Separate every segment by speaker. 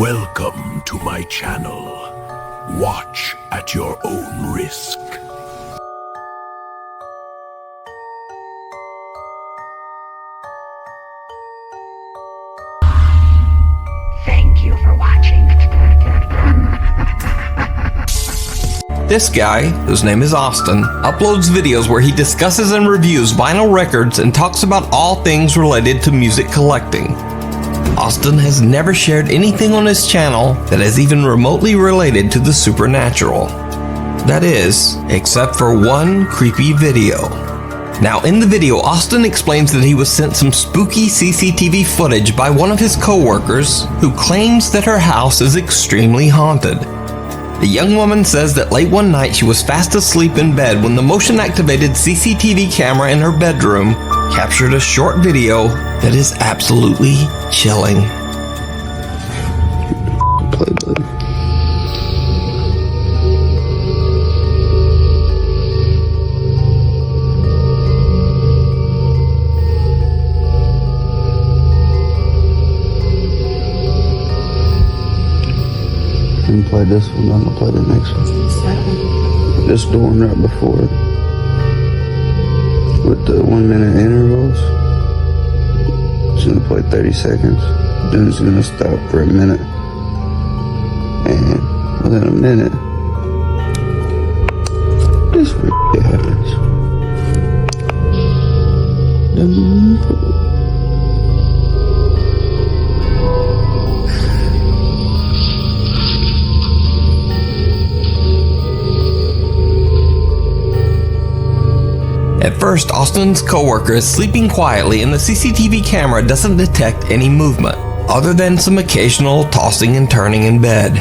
Speaker 1: Welcome to my channel. Watch at your own risk.
Speaker 2: Thank you for watching.
Speaker 3: This guy, whose name is Austin, uploads videos where he discusses and reviews vinyl records and talks about all things related to music collecting. Austin has never shared anything on his channel that is even remotely related to the supernatural. That is, except for one creepy video. Now in the video, Austin explains that he was sent some spooky CCTV footage by one of his co-workers who claims that her house is extremely haunted. The young woman says that late one night she was fast asleep in bed when the motion-activated CCTV camera in her bedroom captured a short video that is absolutely chilling.
Speaker 4: Play button. Didn't play this one, I'm gonna play the next one. This one right before it. With the 1 minute intervals. It's gonna play 30 seconds. Then it's gonna stop for a minute. And within a minute, this happens.
Speaker 3: At first, Austin's co-worker is sleeping quietly and the CCTV camera doesn't detect any movement, other than some occasional tossing and turning in bed.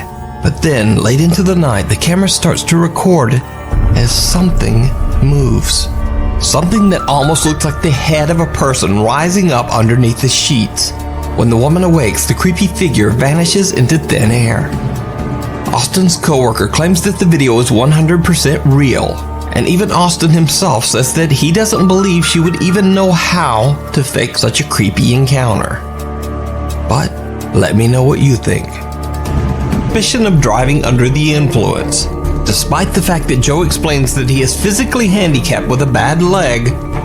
Speaker 3: But then, late into the night, the camera starts to record as something moves. Something that almost looks like the head of a person rising up underneath the sheets. When the woman awakes, the creepy figure vanishes into thin air. Austin's co-worker claims that the video is 100% real. And even Austin himself says that he doesn't believe she would even know how to fake such a creepy encounter. But let me know what you think. Suspicion of driving under the influence. Despite the fact that Joe explains that he is physically handicapped with a bad leg,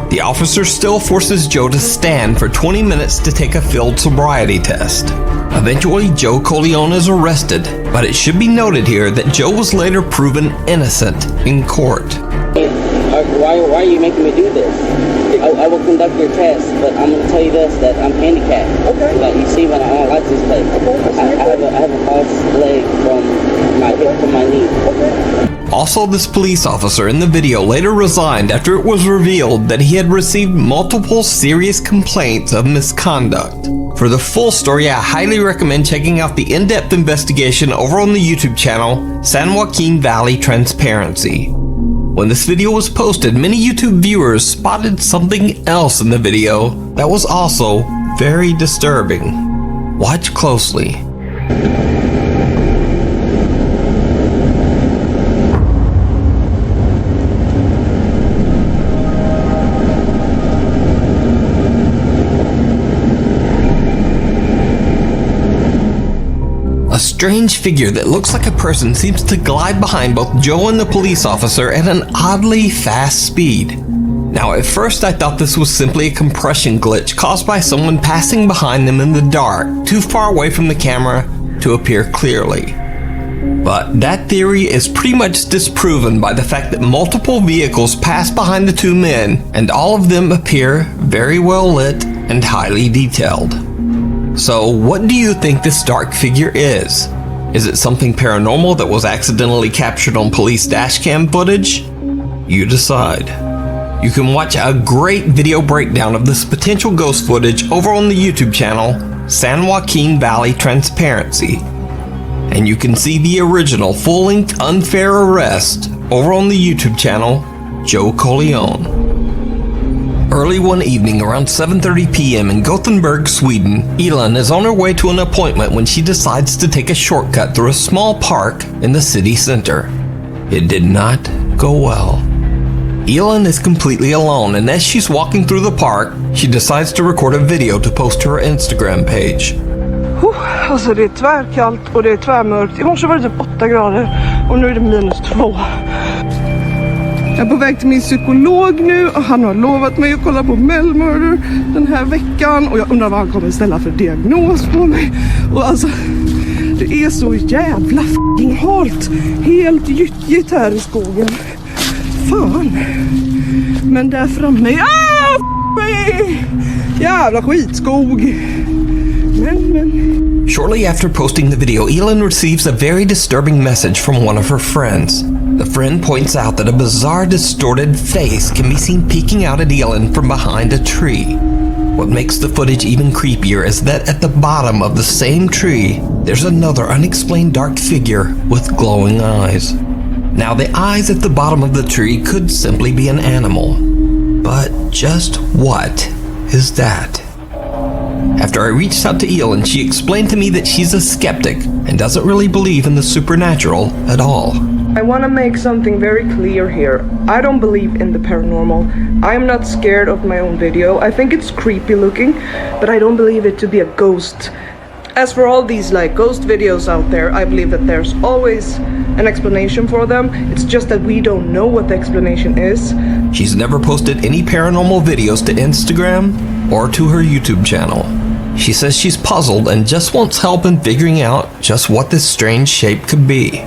Speaker 3: the officer still forces Joe to stand for 20 minutes to take a field sobriety test. Eventually, Joe Corleone is arrested, but it should be noted here that Joe was later proven innocent in court.
Speaker 5: Why are you making me do this? I will conduct your test, but I'm going to tell you this, that I'm handicapped. Okay. Like you see when I license plate. Okay. I have a false leg from my hip to my knee. Okay.
Speaker 3: Also, this police officer in the video later resigned after it was revealed that he had received multiple serious complaints of misconduct. For the full story, I highly recommend checking out the in-depth investigation over on the YouTube channel, San Joaquin Valley Transparency. When this video was posted, many YouTube viewers spotted something else in the video that was also very disturbing. Watch closely. A strange figure that looks like a person seems to glide behind both Joe and the police officer at an oddly fast speed. Now at first I thought this was simply a compression glitch caused by someone passing behind them in the dark, too far away from the camera to appear clearly. But that theory is pretty much disproven by the fact that multiple vehicles pass behind the two men, and all of them appear very well lit and highly detailed. So what do you think this dark figure is? Is it something paranormal that was accidentally captured on police dashcam footage? You decide. You can watch a great video breakdown of this potential ghost footage over on the YouTube channel, San Joaquin Valley Transparency. And you can see the original full-length Unfair Arrest over on the YouTube channel, Joe Corleone. Early one evening around 7:30 p.m. in Gothenburg, Sweden, Elin is on her way to an appointment when she decides to take a shortcut through a small park in the city center. It did not go well. Elin is completely alone, and as she's walking through the park, she decides to record a video to post to her Instagram page.
Speaker 6: Whew. Alltså det är tvärkallt och det är tvärmörkt. I morse var det typ 8 grader och nu är det -2. Jag är på väg till min psykolog nu och han har lovat mig att kolla på Melmurder den här veckan. Och jag undrar vad han kommer ställa för diagnos på mig. Och alltså, det är så jävla f***ing halt. Helt gyttjigt här i skogen. Fan. Men där framme, jävla skitskog. Men.
Speaker 3: Shortly after posting the video, Elin receives a very disturbing message from one of her friends. The friend points out that a bizarre, distorted face can be seen peeking out at Elin from behind a tree. What makes the footage even creepier is that at the bottom of the same tree, there's another unexplained dark figure with glowing eyes. Now, the eyes at the bottom of the tree could simply be an animal. But just what is that? After I reached out to Elin, she explained to me that she's a skeptic and doesn't really believe in the supernatural at all.
Speaker 6: I want to make something very clear here. I don't believe in the paranormal. I am not scared of my own video. I think it's creepy looking, but I don't believe it to be a ghost. As for all these like ghost videos out there, I believe that there's always an explanation for them. It's just that we don't know what the explanation is.
Speaker 3: She's never posted any paranormal videos to Instagram or to her YouTube channel. She says she's puzzled and just wants help in figuring out just what this strange shape could be.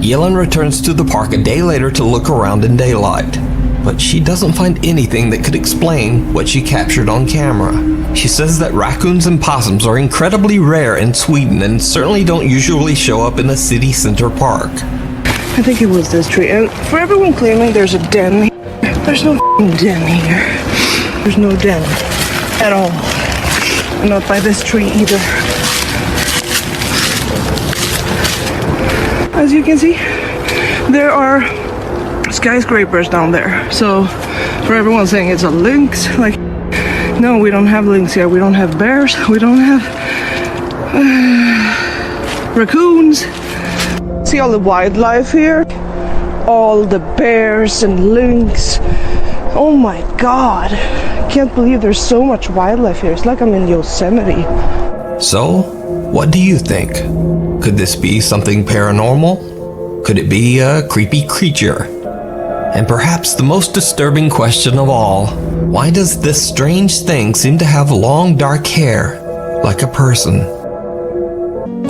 Speaker 3: Elin returns to the park a day later to look around in daylight, but she doesn't find anything that could explain what she captured on camera. She says that raccoons and possums are incredibly rare in Sweden and certainly don't usually show up in a city center park.
Speaker 6: I think it was this tree. And for everyone claiming there's a den here, there's no den here. There's no den at all. And not by this tree either. As you can see, there are skyscrapers down there. So for everyone saying it's a lynx, like, no, we don't have lynx here. We don't have bears. We don't have raccoons. See all the wildlife here? All the bears and lynx. Oh my god. I can't believe there's so much wildlife here. It's like I'm in Yosemite.
Speaker 3: So, what do you think? Could this be something paranormal? Could it be a creepy creature? And perhaps the most disturbing question of all, why does this strange thing seem to have long dark hair, like a person?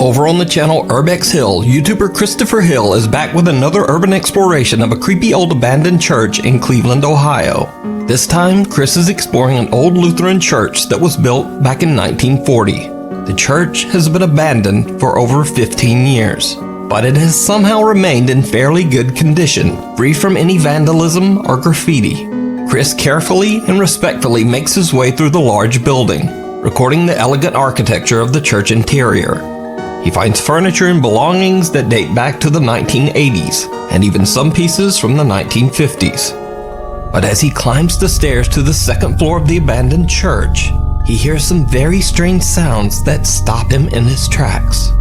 Speaker 3: Over on the channel Urbex Hill, YouTuber Christopher Hill is back with another urban exploration of a creepy old abandoned church in Cleveland, Ohio. This time, Chris is exploring an old Lutheran church that was built back in 1940. The church has been abandoned for over 15 years, but it has somehow remained in fairly good condition, free from any vandalism or graffiti. Chris carefully and respectfully makes his way through the large building, recording the elegant architecture of the church interior. He finds furniture and belongings that date back to the 1980s, and even some pieces from the 1950s. But as he climbs the stairs to the second floor of the abandoned church, he hears some very strange sounds that stop him in his tracks.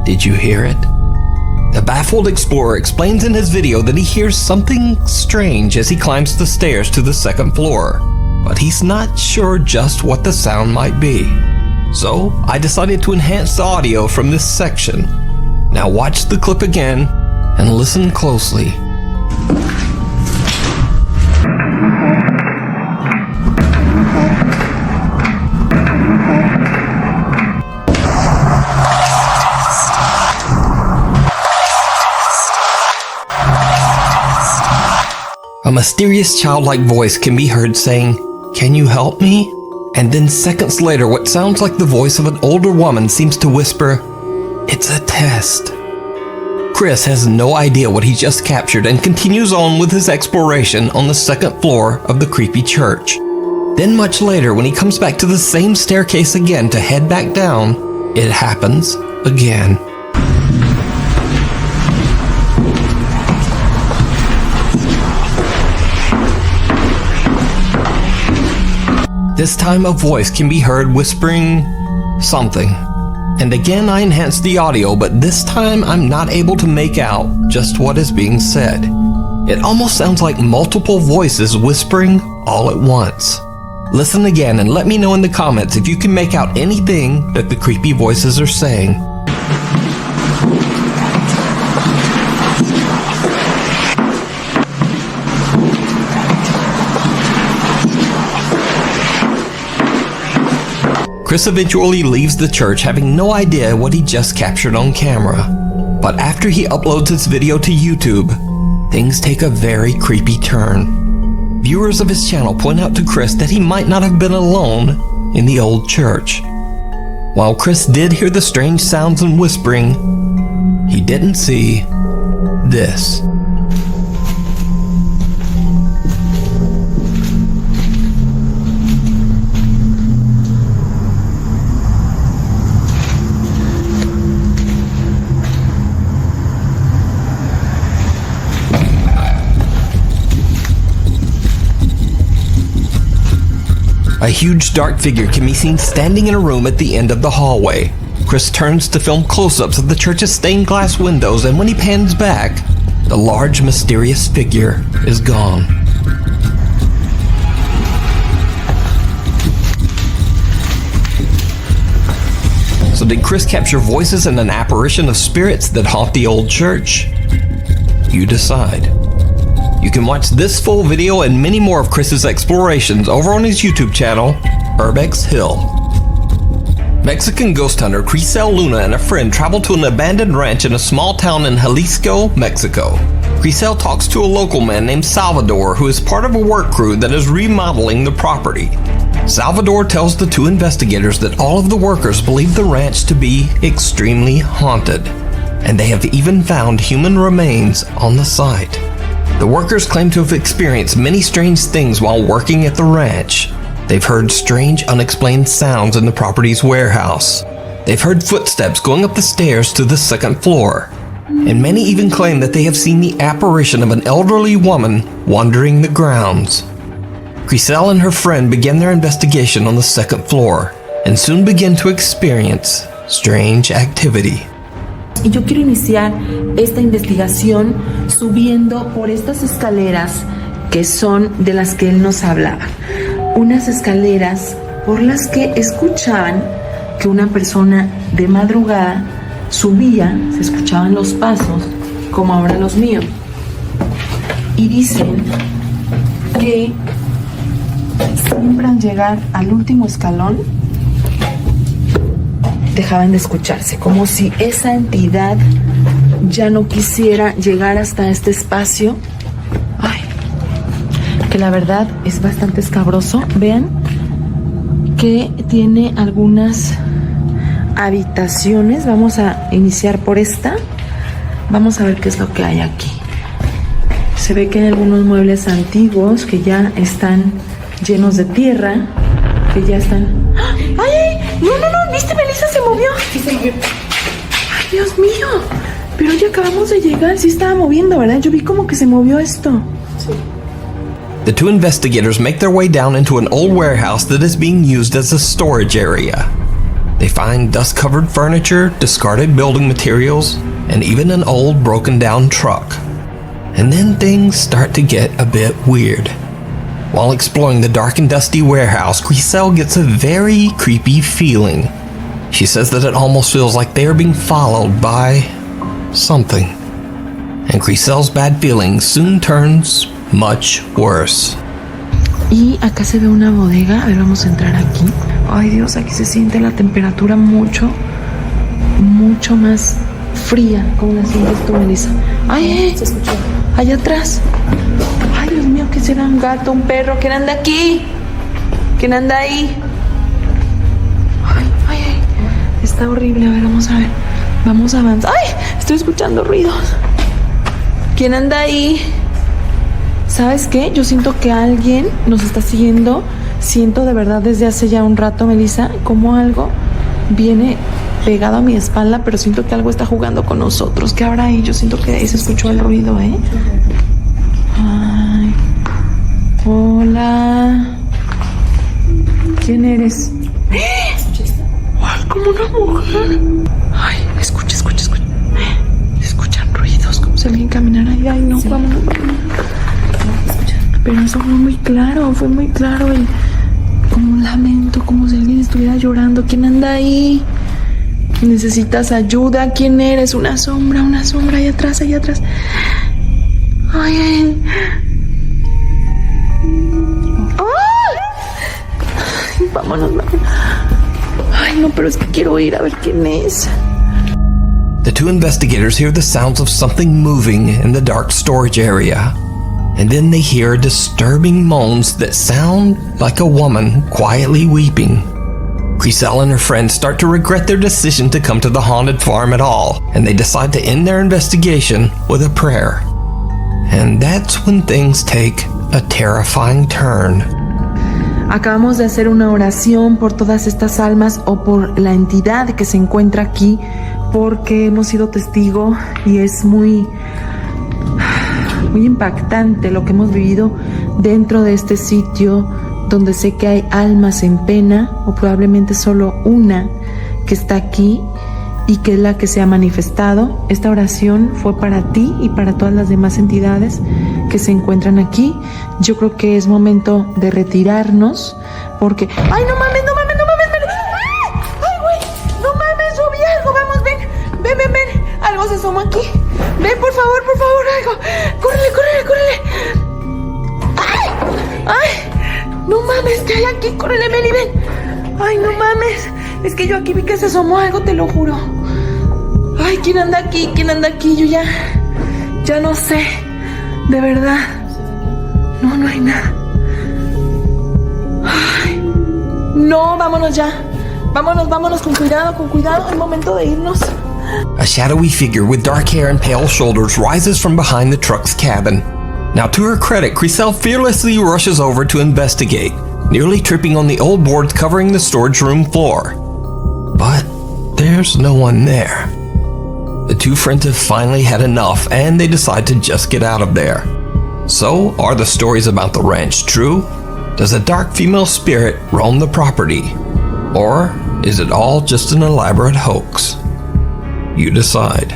Speaker 3: Did you hear it? The baffled explorer explains in his video that he hears something strange as he climbs the stairs to the second floor, but he's not sure just what the sound might be. So I decided to enhance the audio from this section. Now watch the clip again and listen closely. A mysterious childlike voice can be heard saying, "Can you help me?" And then seconds later, what sounds like the voice of an older woman seems to whisper, "It's a test." Chris has no idea what he just captured and continues on with his exploration on the second floor of the creepy church. Then much later, when he comes back to the same staircase again to head back down, it happens again. This time a voice can be heard whispering something. And again I enhanced the audio, but this time I'm not able to make out just what is being said. It almost sounds like multiple voices whispering all at once. Listen again and let me know in the comments if you can make out anything that the creepy voices are saying. Chris eventually leaves the church having no idea what he just captured on camera. But after he uploads this video to YouTube, things take a very creepy turn. Viewers of his channel point out to Chris that he might not have been alone in the old church. While Chris did hear the strange sounds and whispering, he didn't see this. A huge dark figure can be seen standing in a room at the end of the hallway. Chris turns to film close-ups of the church's stained glass windows, and when he pans back, the large mysterious figure is gone. So did Chris capture voices and an apparition of spirits that haunt the old church? You decide. You can watch this full video and many more of Chris's explorations over on his YouTube channel, Urbex Hill. Mexican ghost hunter Crisel Luna and a friend travel to an abandoned ranch in a small town in Jalisco, Mexico. Crisel talks to a local man named Salvador who is part of a work crew that is remodeling the property. Salvador tells the two investigators that all of the workers believe the ranch to be extremely haunted, and they have even found human remains on the site. The workers claim to have experienced many strange things while working at the ranch. They've heard strange, unexplained sounds in the property's warehouse. They've heard footsteps going up the stairs to the second floor. And many even claim that they have seen the apparition of an elderly woman wandering the grounds. Crisel and her friend begin their investigation on the second floor and soon begin to experience strange activity.
Speaker 7: Y yo quiero iniciar esta investigación subiendo por estas escaleras que son de las que él nos hablaba. Unas escaleras por las que escuchaban que una persona de madrugada subía, se escuchaban los pasos, como ahora los míos. Y dicen que siempre al llegar al último escalón dejaban de escucharse, como si esa entidad ya no quisiera llegar hasta este espacio. Ay, que la verdad es bastante escabroso. Vean que tiene algunas habitaciones. Vamos a iniciar por esta. Vamos a ver qué es lo que hay aquí. Se ve que hay algunos muebles antiguos que ya están llenos de tierra, que ya están... ¡Ay! No, ¿viste? Melissa se movió. Sí, se movió. ¡Ay, Dios mío! Pero ya acabamos de llegar, sí estaba moviendo, ¿verdad? Yo vi como que se movió esto. Sí.
Speaker 3: The two investigators make their way down into an old warehouse that is being used as a storage area. They find dust-covered furniture, discarded building materials, and even an old broken-down truck. And then things start to get a bit weird. While exploring the dark and dusty warehouse, Crisel gets a very creepy feeling. She says that it almost feels like they are being followed by something. And Crisel's bad feeling soon turns much worse.
Speaker 7: Y acá se ve una bodega. A ver, vamos a entrar aquí. Ay, Dios, aquí se siente la temperatura mucho más fría. ¿Cómo la sientes tú, Melissa? Ay, se escuchó. Allá atrás. Ay, Dios mío, ¿qué será? Un gato, un perro. ¿Quién anda aquí? ¿Quién anda ahí? Ay. Está horrible. A ver, vamos a ver. Vamos a avanzar. ¡Ay! Estoy escuchando ruidos. ¿Quién anda ahí? ¿Sabes qué? Yo siento que alguien nos está siguiendo siento de verdad desde hace ya un rato, Melissa, como algo viene pegado a mi espalda, pero siento que algo está jugando con nosotros. ¿Qué habrá ahí? Yo siento que ahí se escuchó el ruido, ¿eh? Ay. Hola. ¿Quién eres? Ay, como una mujer. Ay, escucha. Escuchan ruidos, como si alguien caminara ahí. Ay, no, vámonos. Pero eso fue muy claro como un lamento, como si alguien estuviera llorando. ¿Quién anda ahí? ¿Necesitas ayuda? ¿Quién eres? Una sombra, allá atrás. Ay. Vámonos. Ay, no, pero es que quiero ir a ver quién es.
Speaker 3: The two investigators hear the sounds of something moving in the dark storage area. And then they hear disturbing moans that sound like a woman quietly weeping. Crisel and her friends start to regret their decision to come to the haunted farm at all, and they decide to end their investigation with a prayer. And that's when things take a terrifying turn.
Speaker 7: Acabamos de hacer una oración por todas estas almas o por la entidad que se encuentra aquí, porque hemos sido testigo y es muy impactante lo que hemos vivido dentro de este sitio, donde sé que hay almas en pena, o probablemente solo una que está aquí y que es la que se ha manifestado. Esta oración fue para ti y para todas las demás entidades que se encuentran aquí. Yo creo que es momento de retirarnos, porque... ¡Ay, no mames! ¡Ay, güey! ¡No mames! Yo vi algo. Vamos, ven. Algo se asomó aquí. Ven, por favor, algo. Córrele. ¡Ay! No mames, ¿qué hay aquí? Córrele, ven y ven. Ay, no mames. Es que yo aquí vi que se asomó algo, te lo juro. Ay, ¿quién anda aquí? Yo ya no sé. De verdad. No hay nada. Ay. No, vámonos ya. Vámonos con cuidado. Es momento de irnos.
Speaker 3: A shadowy figure with dark hair and pale shoulders rises from behind the truck's cabin. Now, to her credit, Crisel fearlessly rushes over to investigate, nearly tripping on the old boards covering the storage room floor. But there's no one there. The two friends have finally had enough, and they decide to just get out of there. So, are the stories about the ranch true? Does a dark female spirit roam the property? Or is it all just an elaborate hoax? You decide.